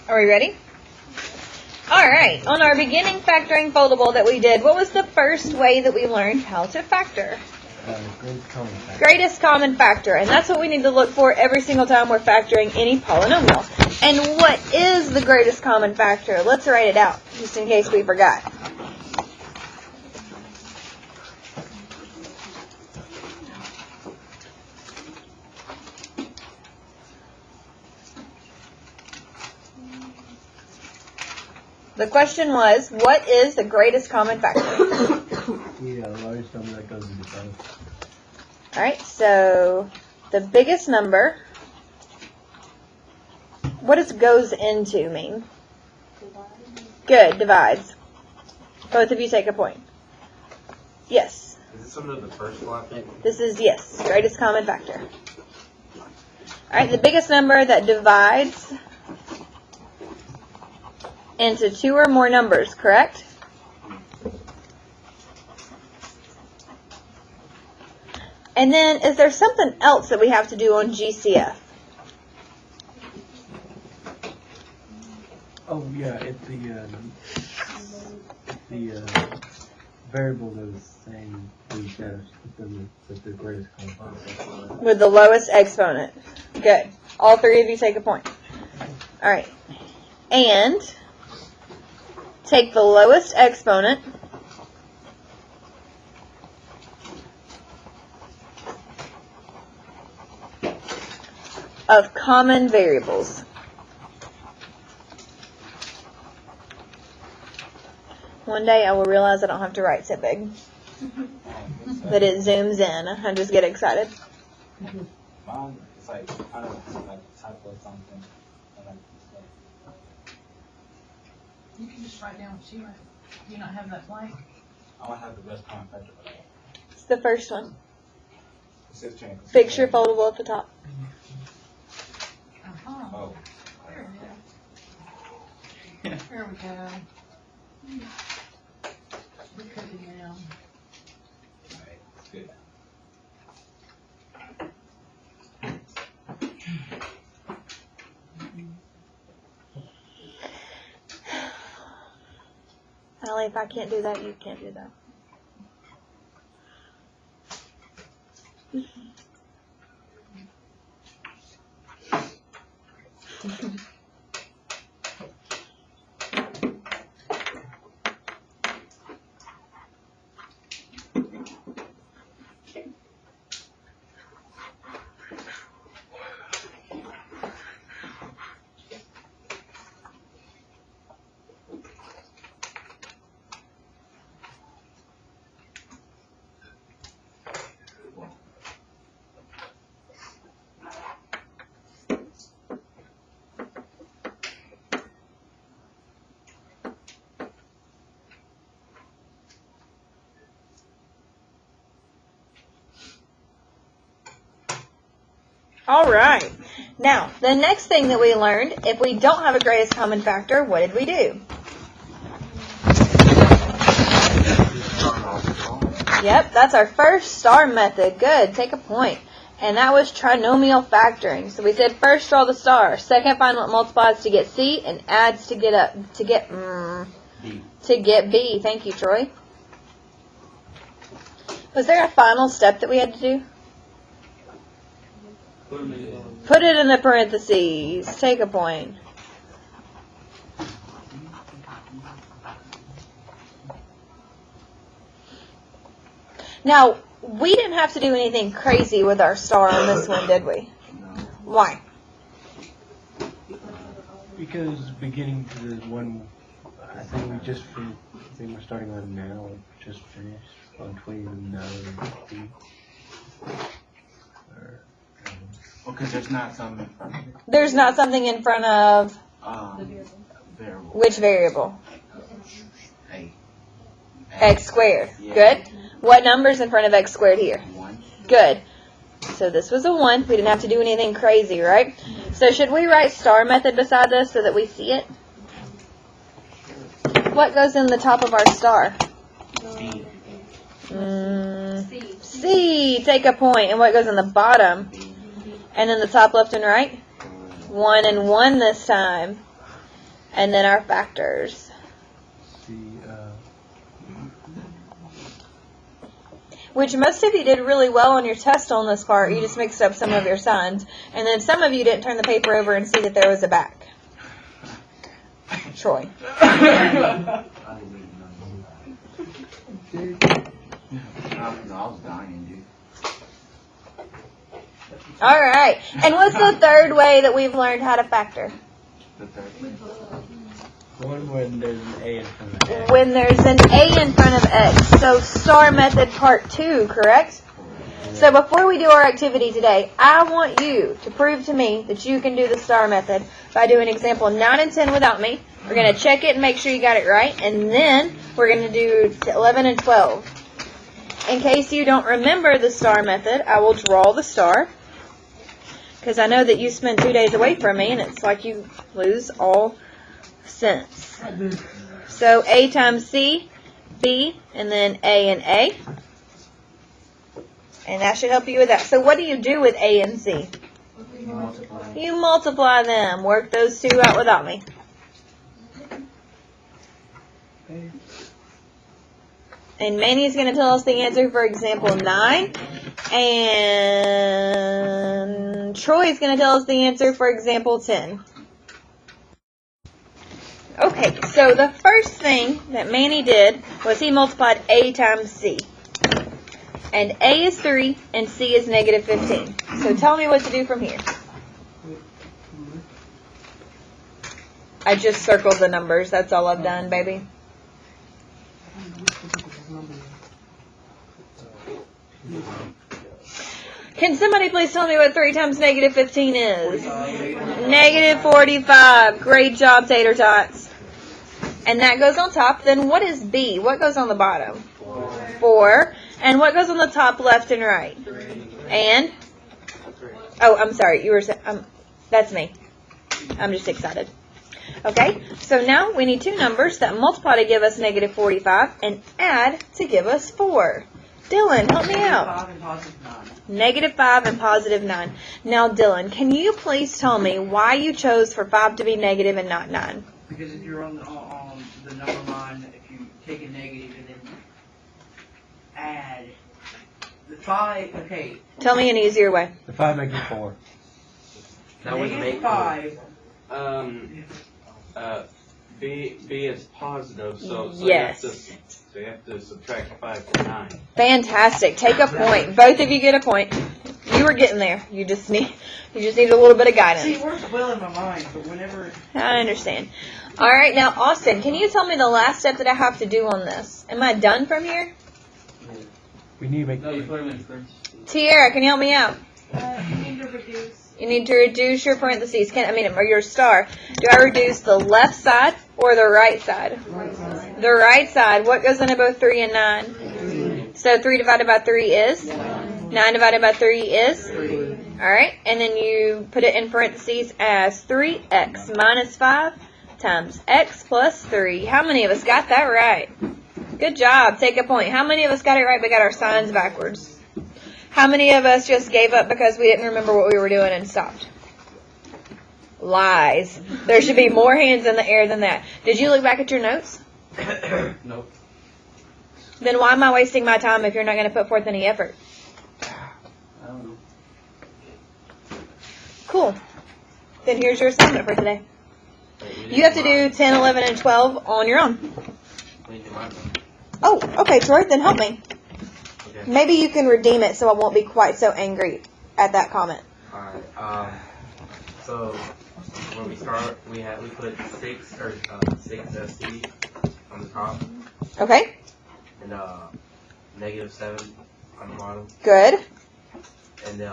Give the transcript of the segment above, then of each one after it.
Are we ready? All right. On our beginning factoring foldable that we did, what was the first way that we learned how to factor? Greatest common factor. And that's what we need to look for every single time we're factoring any polynomial. And what is the greatest common factor? Let's write it out, just in case we forgot. The question was, what is the greatest common factor? The largest number that goes into both. All right, so the biggest number, what does goes into mean? Good, divides. Both of you take a point. Yes. Is this under the first one, I think? This is, yes, greatest common factor. All right, the biggest number that divides into two or more numbers, correct? And then, is there something else that we have to do on GCF? Oh yeah, if the variables are the same, we said with the greatest common factor. With the lowest exponent. Good. All three of you take a point. All right. And take the lowest exponent of common variables. One day I will realize I don't have to write so big. That it zooms in. I just get excited. Mine, it's like, I don't know, like typo or something. And like, You can just write down what you write. Do you not have that blank? I don't have the best common factor, but It's the first one. it says change. Picture foldable at the top. Uh-huh. Oh. There it is. There we go. We're cooking now. Alright, good. Allie, if I can't do that, you can't do that. All right. Now, the next thing that we learned, if we don't have a greatest common factor, what did we do? Yep, that's our first star method. Good, take a point. And that was trinomial factoring. So we said first draw the star, second find what multiplies to get C and adds to get B. Thank you, Troy. Was there a final step that we had to do? Put it in the parentheses. Take a point. Now, we didn't have to do anything crazy with our star on this one, did we? Why? Because beginning to the one, I think we just finished, I think we're starting on now, just finished on 29. Because there's not something. There's not something in front of Variable. which variable? A. X squared. Yeah. Good. What number's in front of x squared here? 1. Good. So this was a 1. We didn't have to do anything crazy, right? So should we write star method beside this so that we see it? What goes in the top of our star? B. C. Take a point. And what goes in the bottom? And then the top left and right? 1 and 1 this time. And then our factors. Which most of you did really well on your test on this part. You just mixed up some of your signs. And then some of you didn't turn the paper over and see that there was a back. Troy. I was dying, dude. All right. And what's the third way that we've learned how to factor? The third. One when there's an A in front of X. When there's an A in front of X. So star method part 2, correct? So before we do our activity today, I want you to prove to me that you can do the star method by doing example 9 and 10 without me. We're going to check it and make sure you got it right. And then we're going to do 11 and 12. In case you don't remember the star method, I will draw the star. Because I know that you spent 2 days away from me and it's like you lose all sense. So A times C, B, and then A and A. And that should help you with that. So what do you do with A and C? You multiply them. Work those two out without me. And Manny's going to tell us the answer for example 9. And Troy's going to tell us the answer for example 10. Okay, so the first thing that Manny did was he multiplied A times C. And A is 3 and C is negative 15. So tell me what to do from here. I just circled the numbers. That's all I've done, baby. Can somebody please tell me what 3 times negative 15 is? Negative 45. Great job, tater tots. And that goes on top. Then what is B? What goes on the bottom? 4. And what goes on the top left and right? And? Oh, I'm sorry. You were that's me. I'm just excited. Okay, so now we need two numbers that multiply to give us negative 45 and add to give us 4. Dylan, help me out. Negative 5 and positive 9. Now, Dylan, can you please tell me why you chose for 5 to be negative and not 9? Because if you're on the number line, if you take a negative and then add the 5, okay. Tell me an easier way. The 5 makes it 4. That would Negative make 5. B is positive, so Yes. you have to subtract 5 from 9. Fantastic. Take a point. Both of you get a point. You were getting there. You just need a little bit of See, guidance. it works well in my mind, but whenever I understand. All right, now Austin, can you tell me the last step that I have to do on this? Am I done from here? We need to make. No, you put them in French. Tiara, can you help me out? You need to reduce. You need to reduce your parentheses. Or your star. Do I reduce the left side or the right side? The right side. What goes into both 3 and 9? So 3 divided by 3 is? 9 divided by 3 is? Alright, and then you put it in parentheses as 3x minus 5 times x plus 3. How many of us got that right? Good job. Take a point. How many of us got it right but got our signs backwards? How many of us just gave up because we didn't remember what we were doing and stopped? Lies. There should be more hands in the air than that. Did you look back at your notes? Nope. Then why am I wasting my time if you're not going to put forth any effort? I don't know. Cool. Then here's your assignment for today. You have to do 10, 11, and 12 on your own. Oh, okay, Troy, then help me. Okay. Maybe you can redeem it so I won't be quite so angry at that comment. Alright, so when we start, we put 6 SC on the top, Okay, and negative 7 on the bottom, good. and then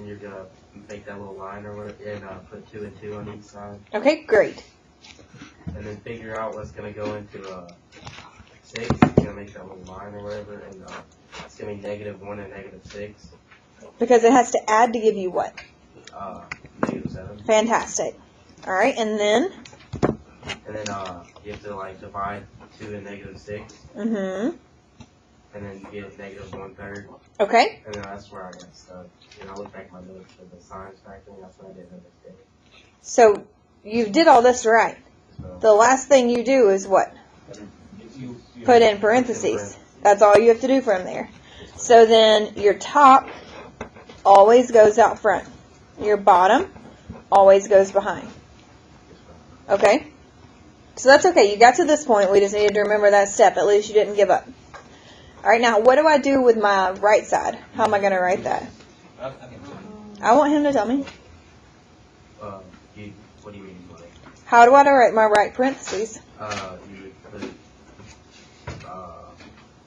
you're gonna make that little line or whatever, and put 2 and 2 on each side, Okay, great. and then figure out what's gonna go into 6. You're gonna make that little line or whatever, and it's gonna be negative 1 and negative 6. Because it has to add to give you what? Negative 7. Fantastic. All right, and then? And then you have to like divide 2 and negative 6, Mm-hmm. and then you get negative 1/3, Okay. and then that's where I got stuck. And I look back at my notes for the signs factoring, that's what I didn't understand. So you did all this right. So The last thing you do is what? You Put in parentheses. That's all you have to do from there. So then your top always goes out front. Your bottom always goes behind. Okay? So that's okay. You got to this point. We just needed to remember that step. At least you didn't give up. All right, now what do I do with my right side? How am I going to write that? I can do it. I want him to tell me. what do you mean, like? How do I write my right parentheses? You would put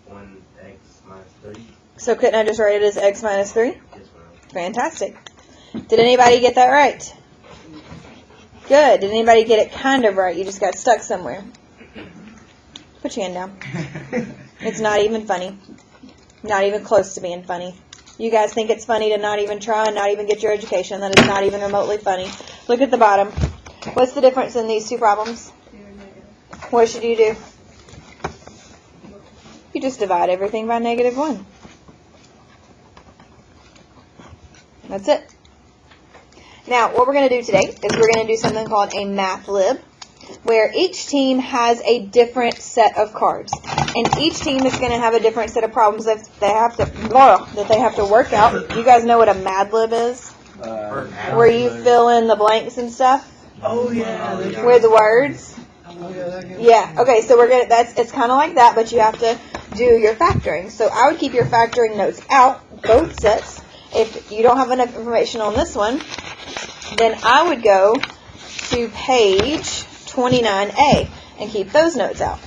1x minus 3. So couldn't I just write it as x minus 3? Yes, ma'am. Fantastic. Did anybody get that right? Good. Did anybody get it kind of right? You just got stuck somewhere. Put your hand down. It's not even funny. Not even close to being funny. You guys think it's funny to not even try and not even get your education. That is not even remotely funny. Look at the bottom. What's the difference in these two problems? What should you do? You just divide everything by -1. That's it. Now, what we're going to do today is we're going to do something called a math lib, where each team has a different set of cards, and each team is going to have a different set of problems that they have to work out. You guys know what a Mad Lib is, where you fill in the blanks and stuff. Oh yeah. With words. Oh yeah. That can- Yeah. Okay. So it's kind of like that, but you have to do your factoring. So I would keep your factoring notes out, both sets. If you don't have enough information on this one, then I would go to page 29A and keep those notes out.